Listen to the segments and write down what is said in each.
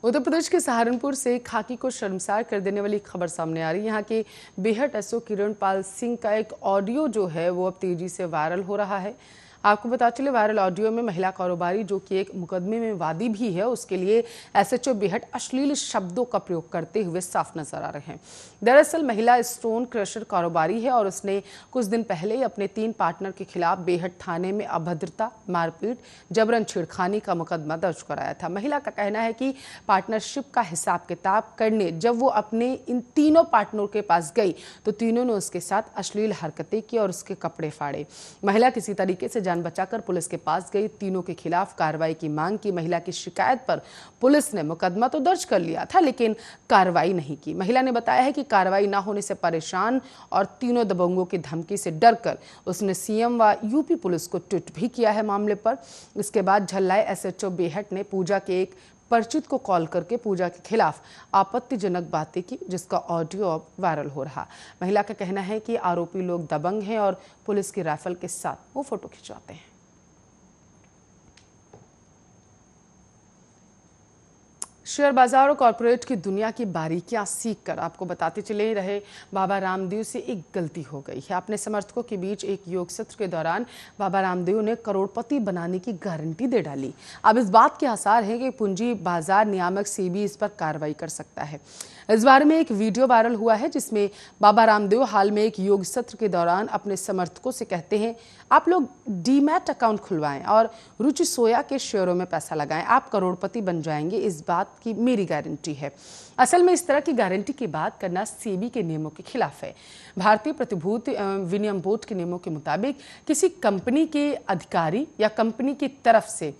उत्तर प्रदेश के सहारनपुर से खाकी को शर्मसार कर देने वाली खबर सामने आ रही है। यहाँ के बेहट एसओ किरणपाल सिंह का एक ऑडियो जो है वो अब तेजी से वायरल हो रहा है। आपको बता चले, वायरल ऑडियो में महिला कारोबारी जो कि एक मुकदमे में वादी भी है, उसके लिए एसएचओ बेहट अश्लील शब्दों का प्रयोग करते हुए साफ नजर आ रहे हैं। दरअसल महिला स्टोन क्रशर कारोबारी है और उसने कुछ दिन पहले ही अपने 3 पार्टनर के खिलाफ बेहट थाने में अभद्रता, मारपीट, जबरन छेड़खानी का मुकदमा दर्ज कराया था। महिला का कहना है कि पार्टनरशिप का हिसाब किताब करने जब वो अपने इन तीनों पार्टनरों के पास गई तो तीनों ने उसके साथ अश्लील हरकतें की और उसके कपड़े फाड़े। महिला किसी तरीके से जान बचाकर पुलिस के पास गई, तीनों के खिलाफ कार्रवाई की मांग की। महिला की शिकायत पर पुलिस ने मुकदमा तो दर्ज कर लिया था लेकिन कार्रवाई नहीं की। महिला ने बताया है कि कार्रवाई न होने से परेशान और तीनों दबंगों की धमकी से डरकर उसने सीएम व यूपी पुलिस को ट्वीट भी किया है मामले पर। इसके बाद झल्लाए एसएचओ बेहट ने पूजा के एक परिचित को कॉल करके पूजा के खिलाफ आपत्तिजनक बातें की, जिसका ऑडियो अब वायरल हो रहा। महिला का कहना है कि आरोपी लोग दबंग हैं और पुलिस की राइफल के साथ वो फोटो खिंचवाते हैं। शेयर बाजार और कॉर्पोरेट की दुनिया की बारीकियां सीखकर आपको बताते चले रहे बाबा रामदेव से एक गलती हो गई है। अपने समर्थकों के बीच एक योग सत्र के दौरान बाबा रामदेव ने करोड़पति बनाने की गारंटी दे डाली। अब इस बात के आसार हैं कि पूंजी बाजार नियामक सेबी इस पर कार्रवाई कर सकता है। इस बारे में एक वीडियो वायरल हुआ है जिसमें बाबा रामदेव हाल में एक योग सत्र के दौरान अपने समर्थकों से कहते हैं, आप लोग डीमैट अकाउंट खुलवाएं और रुचि सोया के शेयरों में पैसा लगाएं, आप करोड़पति बन जाएंगे, इस बात की मेरी गारंटी है। असल में इस तरह की गारंटी की बात करना सेबी के नियमों के खिलाफ है। भारतीय प्रतिभूति विनिमय बोर्ड के नियमों के मुताबिक किसी कंपनी के अधिकारी या कंपनी की तरफ से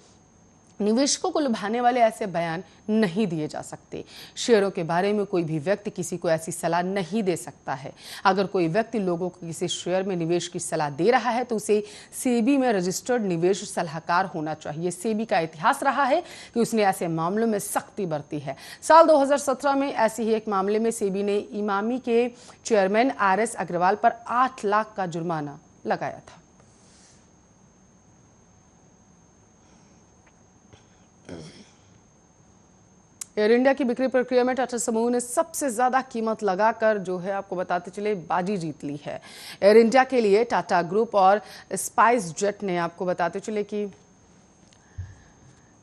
निवेशकों को लुभाने वाले ऐसे बयान नहीं दिए जा सकते। शेयरों के बारे में कोई भी व्यक्ति किसी को ऐसी सलाह नहीं दे सकता है। अगर कोई व्यक्ति लोगों को किसी शेयर में निवेश की सलाह दे रहा है तो उसे सेबी में रजिस्टर्ड निवेश सलाहकार होना चाहिए। सेबी का इतिहास रहा है कि उसने ऐसे मामलों में सख्ती बरती है। साल 2017 में ऐसे ही एक मामले में सेबी ने इमामी के चेयरमैन आरएस अग्रवाल पर 8 लाख का जुर्माना लगाया था। एयर इंडिया की बिक्री प्रक्रिया में टाटा समूह ने सबसे ज्यादा कीमत लगाकर जो है आपको बताते चले बाजी जीत ली है। एयर इंडिया के लिए टाटा ग्रुप और स्पाइस जेट ने आपको बताते चले कि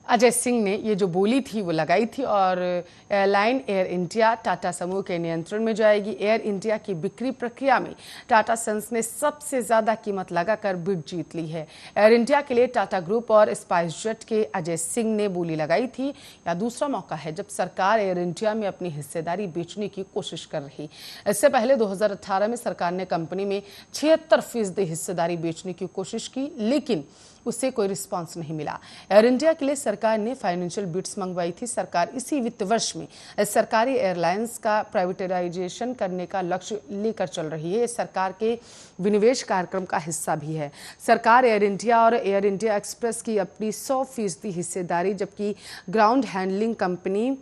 अजय सिंह ने ये जो बोली थी वो लगाई थी और एयरलाइन एयर इंडिया टाटा समूह के नियंत्रण में जाएगी। एयर इंडिया की बिक्री प्रक्रिया में टाटा सन्स ने सबसे ज्यादा कीमत लगाकर बिड जीत ली है। एयर इंडिया के लिए टाटा ग्रुप और स्पाइस जेट के अजय सिंह ने बोली लगाई थी। या दूसरा मौका है जब सरकार एयर इंडिया में अपनी हिस्सेदारी बेचने की कोशिश कर रही। इससे पहले 2018 में सरकार ने कंपनी में 76% हिस्सेदारी बेचने की कोशिश की लेकिन उससे कोई रिस्पांस नहीं मिला। एयर इंडिया के लिए सरकार ने फाइनेंशियल बिड्स मंगवाई थी। सरकार इसी वित्त वर्ष में सरकारी एयरलाइंस का प्राइवेटाइजेशन करने का लक्ष्य लेकर चल रही है। सरकार के विनिवेश कार्यक्रम का हिस्सा भी है। सरकार एयर इंडिया और एयर इंडिया एक्सप्रेस की अपनी 100% हिस्सेदारी जबकि ग्राउंड हैंडलिंग कंपनी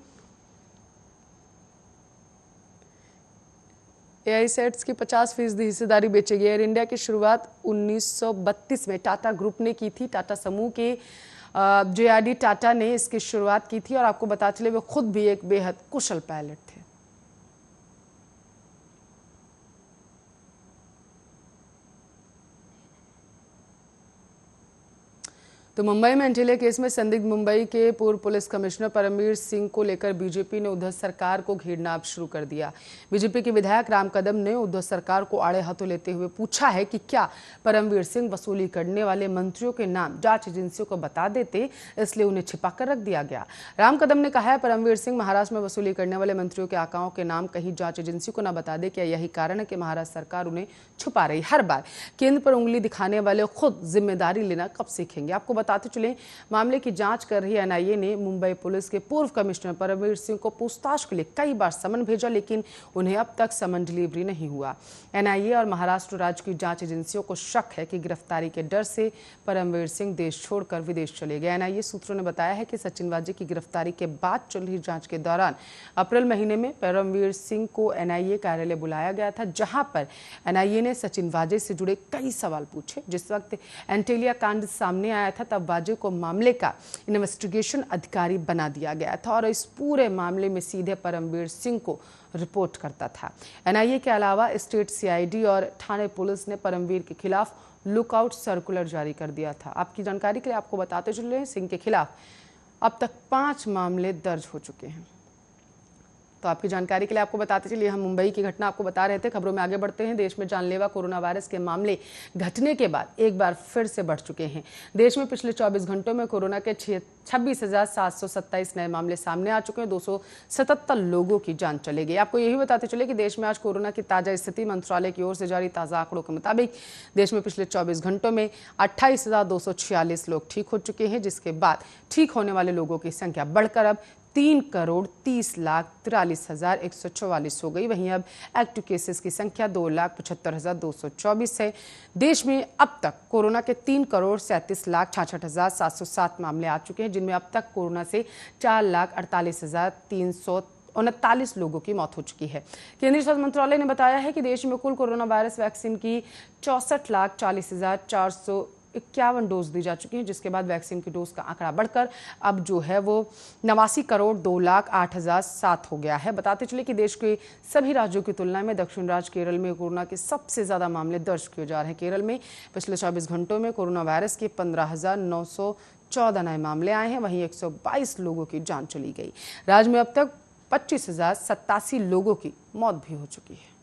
एआईसेट्स की 50% हिस्सेदारी बेचेगी। एयर इंडिया की शुरुआत 1932 में टाटा ग्रुप ने की थी। टाटा समूह के जेआरडी टाटा ने इसकी शुरुआत की थी और आपको बता चले वे खुद भी एक बेहद कुशल पायलट थे। तो मुंबई में एंटीलिया केस में संदिग्ध मुंबई के पूर्व पुलिस कमिश्नर परमवीर सिंह को लेकर बीजेपी ने उद्धव सरकार को घेरना अब शुरू कर दिया। बीजेपी के विधायक राम कदम ने उद्धव सरकार को आड़े हाथों लेते हुए पूछा है कि क्या परमवीर सिंह वसूली करने वाले मंत्रियों के नाम जांच एजेंसियों को बता देते, इसलिए उन्हें छिपाकर रख दिया गया। राम कदम ने कहा है परमवीर सिंह महाराष्ट्र में वसूली करने वाले मंत्रियों के आकाओं के नाम कहीं जांच एजेंसी को न बता दे। क्या यही कारण है कि महाराष्ट्र सरकार उन्हें छुपा रही? हर बार केंद्र पर उंगली दिखाने वाले खुद जिम्मेदारी लेना कब सीखेंगे? आपको बताते चले, मामले की जांच कर रही एनआईए ने मुंबई पुलिस के पूर्व कमिश्नर परमवीर सिंह को पूछताछ के लिए कई बार समन भेजा लेकिन उन्हें अब तक समन डिलीवरी नहीं हुआ। एनआईए और महाराष्ट्र राज्य की जांच एजेंसियों को शक है कि गिरफ्तारी के डर से परमवीर सिंह देश छोड़कर विदेश चले गए। एनआईए सूत्रों ने बताया है कि सचिन वाजे की गिरफ्तारी के बाद चल रही जांच के दौरान अप्रैल महीने में परमवीर सिंह को एनआईए कार्यालय बुलाया गया था, जहां पर एनआईए ने सचिन वाजे से जुड़े कई सवाल पूछे। जिस वक्त एंटीलिया कांड सामने आया था तब तब वाजे को मामले का इन्वेस्टिगेशन अधिकारी बना दिया गया था और इस पूरे मामले में सीधे परमवीर सिंह को रिपोर्ट करता था। एनआईए के अलावा स्टेट सीआईडी और थाने पुलिस ने परमवीर के खिलाफ लुकआउट सर्कुलर जारी कर दिया था। आपकी जानकारी के लिए आपको बताते चल रहे हैं, सिंह के खिलाफ अब तक 5 मामले दर्ज हो चुके हैं। तो आपकी जानकारी के लिए आपको बताते चलिए, हम मुंबई की घटना आपको बता रहे थे। खबरों में आगे बढ़ते हैं। देश में जानलेवा कोरोना वायरस के मामले घटने के बाद एक बार फिर से बढ़ चुके हैं। देश में पिछले 24 घंटों में कोरोना के 26,727 नए मामले सामने आ चुके हैं। 277 लोगों की जान चली गई। आपको यही बताते चले कि देश में आज कोरोना की ताजा स्थिति मंत्रालय की ओर से जारी ताजा आंकड़ों के मुताबिक देश में पिछले 24 घंटों में 28,246 लोग ठीक हो चुके हैं, जिसके बाद ठीक होने वाले लोगों की संख्या बढ़कर अब 3,30,43,144 हो गई। वहीं अब एक्टिव केसेस की संख्या 2,75,224 है। देश में अब तक कोरोना के 3,37,66,707 मामले आ चुके हैं, जिनमें अब तक कोरोना से 4,48,339 लोगों की मौत हो चुकी है। केंद्रीय स्वास्थ्य मंत्रालय ने बताया है कि देश में कुल कोरोना वायरस वैक्सीन की 64,40,451 डोज दी जा चुकी हैं, जिसके बाद वैक्सीन की डोज का आंकड़ा बढ़कर अब जो है वो 89,02,08,007 हो गया है। बताते चले कि देश के सभी राज्यों की तुलना में दक्षिण राज्य केरल में कोरोना के सबसे ज्यादा मामले दर्ज किए जा रहे हैं। केरल में पिछले 24 घंटों में कोरोना वायरस के 15,914 नए मामले आए हैं। वहीं 122 लोगों की जान चली गई। राज्य में अब तक 25,087 लोगों की मौत भी हो चुकी है।